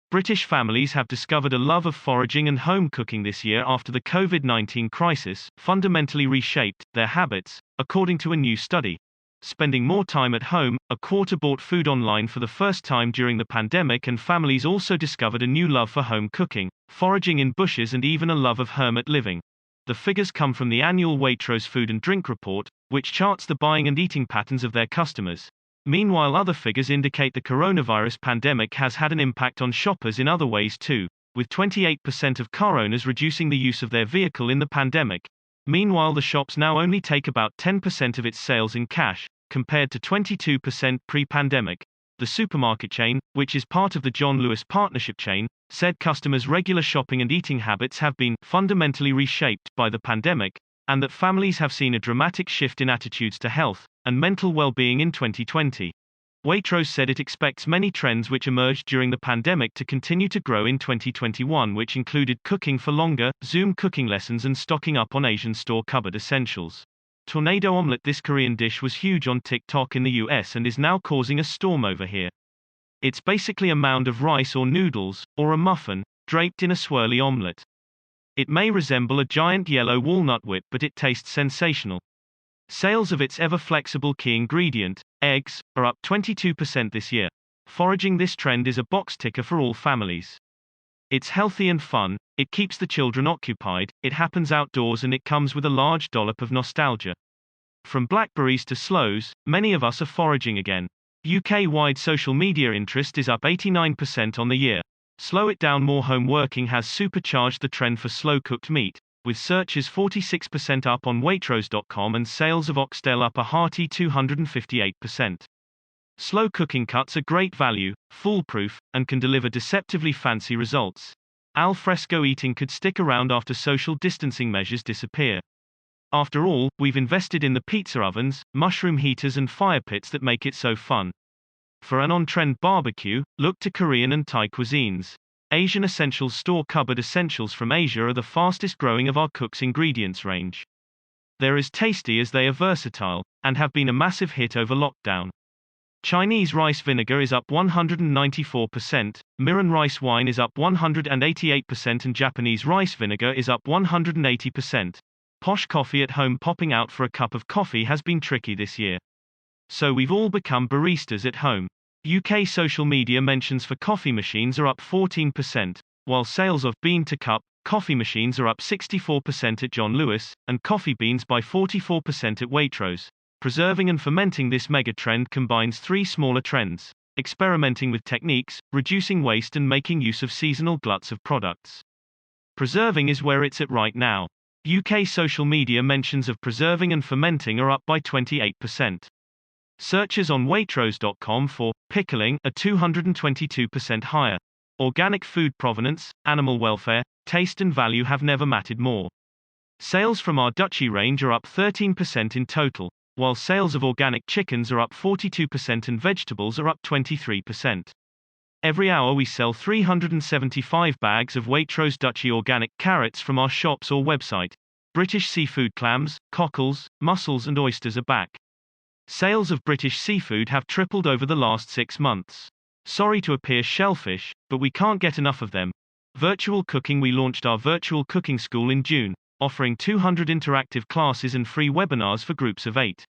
British families have discovered a love of foraging and home cooking this year after the COVID-19 crisis fundamentally reshaped their habits, according to a new study. Spending more time at home, a quarter bought food online for the first time during the pandemic, and families also discovered a new love for home cooking, foraging in bushes, and even a love of hermit living. The figures come from the annual Waitrose Food and Drink Report, which charts the buying and eating patterns of their customers. Meanwhile, other figures indicate the coronavirus pandemic has had an impact on shoppers in other ways too, with 28% of car owners reducing the use of their vehicle in the pandemic. Meanwhile, the shops now only take about 10% of its sales in cash, compared to 22% pre-pandemic. The supermarket chain, which is part of the John Lewis Partnership chain, said customers' regular shopping and eating habits have been fundamentally reshaped by the pandemic, and that families have seen a dramatic shift in attitudes to health and mental well-being in 2020. Waitrose said it expects many trends which emerged during the pandemic to continue to grow in 2021, which included cooking for longer, Zoom cooking lessons, and stocking up on Asian store cupboard essentials. Tornado omelette. This Korean dish was huge on TikTok in the US and is now causing a storm over here. It's basically a mound of rice or noodles, or a muffin, draped in a swirly omelette. It may resemble a giant yellow walnut whip, but it tastes sensational. Sales of its ever-flexible key ingredient, eggs, are up 22% this year. Foraging. This trend is a box ticker for all families. It's healthy and fun, it keeps the children occupied, it happens outdoors, and it comes with a large dollop of nostalgia. From blackberries to sloes, many of us are foraging again. UK-wide social media interest is up 89% on the year. Slow it down. More home working has supercharged the trend for slow-cooked meat, with searches 46% up on Waitrose.com and sales of oxtail up a hearty 258%. Slow cooking cuts are great value, foolproof, and can deliver deceptively fancy results. Al fresco eating could stick around after social distancing measures disappear. After all, we've invested in the pizza ovens, mushroom heaters, and fire pits that make it so fun. For an on-trend barbecue, look to Korean and Thai cuisines. Asian Essentials store cupboard essentials from Asia are the fastest growing of our cook's ingredients range. They're as tasty as they are versatile, and have been a massive hit over lockdown. Chinese rice vinegar is up 194%, Mirin rice wine is up 188%, and Japanese rice vinegar is up 180%. Posh coffee at home. Popping out for a cup of coffee has been tricky this year. So we've all become baristas at home. UK social media mentions for coffee machines are up 14%, while sales of bean-to-cup coffee machines are up 64% at John Lewis, and coffee beans by 44% at Waitrose. Preserving and fermenting. This mega trend combines three smaller trends: experimenting with techniques, reducing waste, and making use of seasonal gluts of products. Preserving is where it's at right now. UK social media mentions of preserving and fermenting are up by 28%. Searches on Waitrose.com for pickling are 222% higher. Organic food provenance, animal welfare, taste, and value have never mattered more. Sales from our Duchy range are up 13% in total, while sales of organic chickens are up 42% and vegetables are up 23%. Every hour we sell 375 bags of Waitrose Duchy organic carrots from our shops or website. British seafood. Clams, cockles, mussels, and oysters are back. Sales of British seafood have tripled over the last 6 months. Sorry to appear shellfish, but we can't get enough of them. Virtual cooking. We launched our virtual cooking school in June, offering 200 interactive classes and free webinars for groups of 8.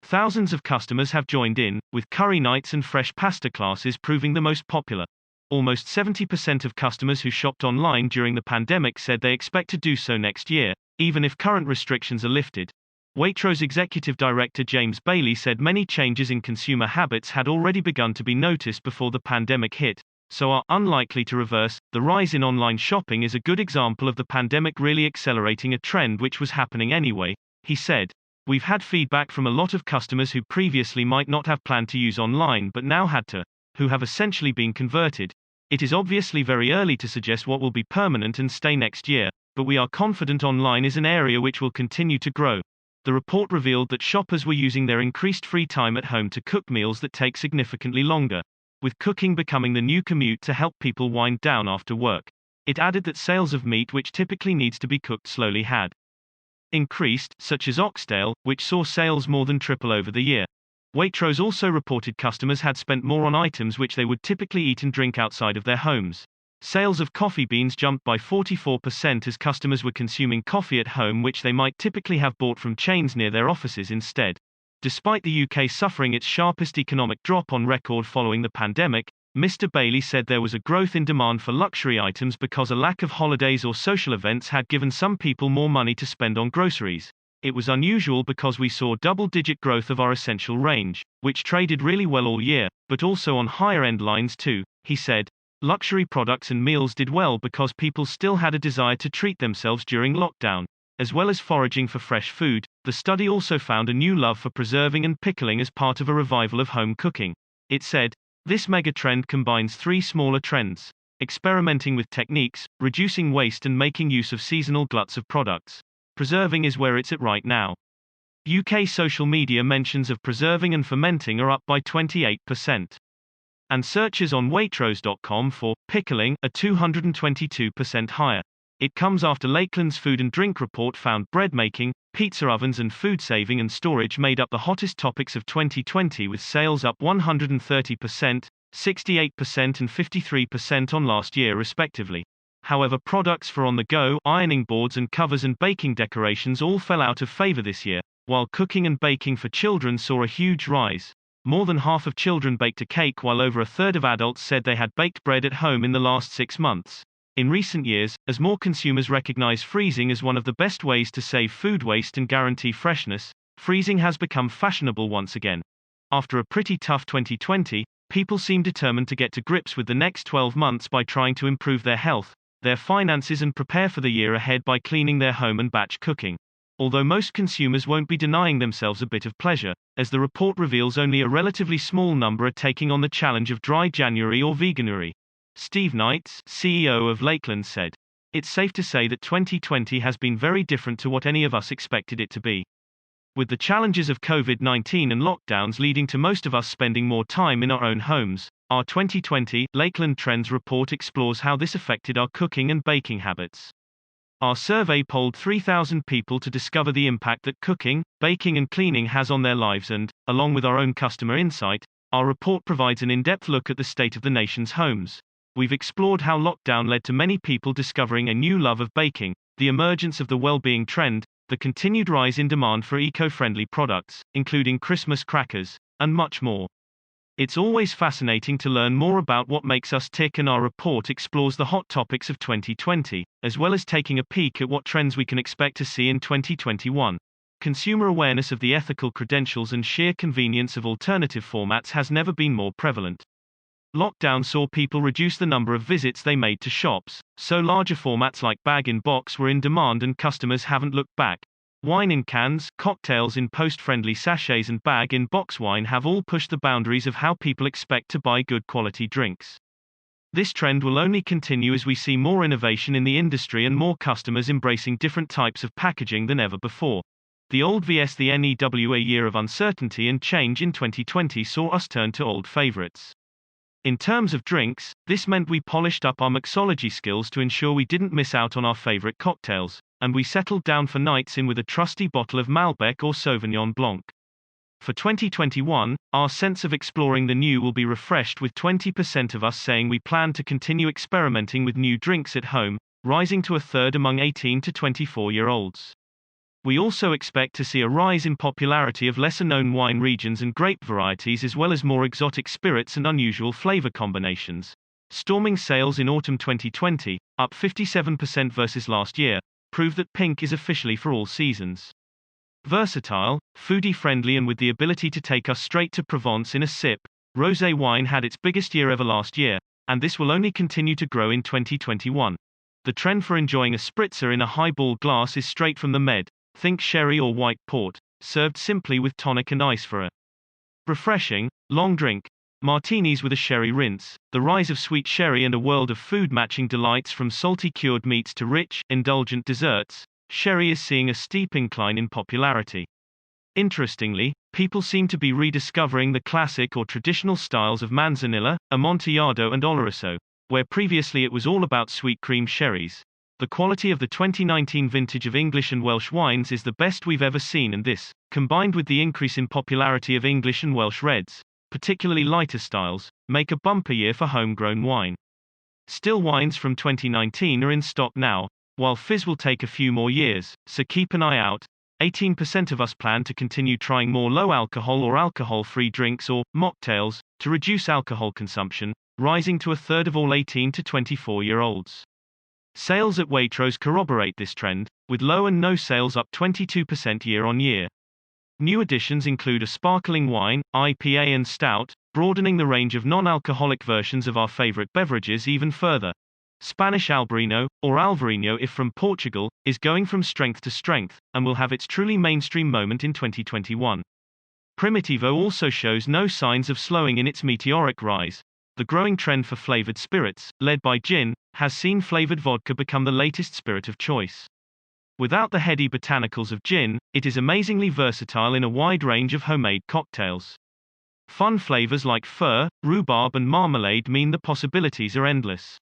Thousands of customers have joined in, with curry nights and fresh pasta classes proving the most popular. Almost 70% of customers who shopped online during the pandemic said they expect to do so next year, even if current restrictions are lifted. Waitrose Executive Director James Bailey said many changes in consumer habits had already begun to be noticed before the pandemic hit, so are unlikely to reverse. The rise in online shopping is a good example of the pandemic really accelerating a trend which was happening anyway, he said. We've had feedback from a lot of customers who previously might not have planned to use online but now had to, who have essentially been converted. It is obviously very early to suggest what will be permanent and stay next year, but we are confident online is an area which will continue to grow. The report revealed that shoppers were using their increased free time at home to cook meals that take significantly longer, with cooking becoming the new commute to help people wind down after work. It added that sales of meat which typically needs to be cooked slowly had increased, such as oxtail, which saw sales more than triple over the year. Waitrose also reported customers had spent more on items which they would typically eat and drink outside of their homes. Sales of coffee beans jumped by 44% as customers were consuming coffee at home which they might typically have bought from chains near their offices instead. Despite the UK suffering its sharpest economic drop on record following the pandemic, Mr. Bailey said there was a growth in demand for luxury items because a lack of holidays or social events had given some people more money to spend on groceries. It was unusual because we saw double-digit growth of our essential range, which traded really well all year, but also on higher-end lines too, he said. Luxury products and meals did well because people still had a desire to treat themselves during lockdown. As well as foraging for fresh food, the study also found a new love for preserving and pickling as part of a revival of home cooking. It said, this megatrend combines three smaller trends: experimenting with techniques, reducing waste and making use of seasonal gluts of products. Preserving is where it's at right now. UK social media mentions of preserving and fermenting are up by 28%. And searches on Waitrose.com for pickling are 222% higher. It comes after Lakeland's Food and Drink report found bread making, pizza ovens and food saving and storage made up the hottest topics of 2020 with sales up 130%, 68% and 53% on last year respectively. However, products for on-the-go, ironing boards and covers and baking decorations all fell out of favor this year, while cooking and baking for children saw a huge rise. More than half of children baked a cake while over a third of adults said they had baked bread at home in the last 6 months. In recent years, as more consumers recognize freezing as one of the best ways to save food waste and guarantee freshness, freezing has become fashionable once again. After a pretty tough 2020, people seem determined to get to grips with the next 12 months by trying to improve their health, their finances and prepare for the year ahead by cleaning their home and batch cooking. Although most consumers won't be denying themselves a bit of pleasure, as the report reveals only a relatively small number are taking on the challenge of dry January or veganuary. Steve Knights, CEO of Lakeland, said, "It's safe to say that 2020 has been very different to what any of us expected it to be. With the challenges of COVID-19 and lockdowns leading to most of us spending more time in our own homes, our 2020 Lakeland Trends report explores how this affected our cooking and baking habits." Our survey polled 3,000 people to discover the impact that cooking, baking and cleaning has on their lives and, along with our own customer insight, our report provides an in-depth look at the state of the nation's homes. We've explored how lockdown led to many people discovering a new love of baking, the emergence of the well-being trend, the continued rise in demand for eco-friendly products, including Christmas crackers, and much more. It's always fascinating to learn more about what makes us tick, and our report explores the hot topics of 2020, as well as taking a peek at what trends we can expect to see in 2021. Consumer awareness of the ethical credentials and sheer convenience of alternative formats has never been more prevalent. Lockdown saw people reduce the number of visits they made to shops, so larger formats like bag-in-box were in demand and customers haven't looked back. Wine in cans, cocktails in post-friendly sachets and bag-in-box wine have all pushed the boundaries of how people expect to buy good quality drinks. This trend will only continue as we see more innovation in the industry and more customers embracing different types of packaging than ever before. The old vs the new year of uncertainty and change in 2020 saw us turn to old favorites. In terms of drinks, this meant we polished up our mixology skills to ensure we didn't miss out on our favorite cocktails, and we settled down for nights in with a trusty bottle of Malbec or Sauvignon Blanc. For 2021, our sense of exploring the new will be refreshed, with 20% of us saying we plan to continue experimenting with new drinks at home, rising to a third among 18 to 24-year-olds. We also expect to see a rise in popularity of lesser-known wine regions and grape varieties, as well as more exotic spirits and unusual flavor combinations. Storming sales in autumn 2020, up 57% versus last year, prove that pink is officially for all seasons. Versatile, foodie-friendly and with the ability to take us straight to Provence in a sip, rosé wine had its biggest year ever last year, and this will only continue to grow in 2021. The trend for enjoying a spritzer in a highball glass is straight from the Med. Think sherry or white port, served simply with tonic and ice for a refreshing, long drink. Martinis with a sherry rinse, the rise of sweet sherry and a world of food-matching delights from salty cured meats to rich, indulgent desserts. Sherry is seeing a steep incline in popularity. Interestingly, people seem to be rediscovering the classic or traditional styles of Manzanilla, Amontillado and Oloroso, where previously it was all about sweet cream sherries. The quality of the 2019 vintage of English and Welsh wines is the best we've ever seen, and this, combined with the increase in popularity of English and Welsh reds, particularly lighter styles, make a bumper year for homegrown wine. Still wines from 2019 are in stock now, while fizz will take a few more years, so keep an eye out. 18% of us plan to continue trying more low alcohol or alcohol-free drinks or mocktails to reduce alcohol consumption, rising to a third of all 18 to 24-year-olds. Sales at Waitrose corroborate this trend, with low and no sales up 22% year-on-year. New additions include a sparkling wine, IPA and stout, broadening the range of non-alcoholic versions of our favorite beverages even further. Spanish Albarino, or Alvarinho if from Portugal, is going from strength to strength, and will have its truly mainstream moment in 2021. Primitivo also shows no signs of slowing in its meteoric rise. The growing trend for flavored spirits, led by gin, has seen flavored vodka become the latest spirit of choice. Without the heady botanicals of gin, it is amazingly versatile in a wide range of homemade cocktails. Fun flavors like fir, rhubarb and marmalade mean the possibilities are endless.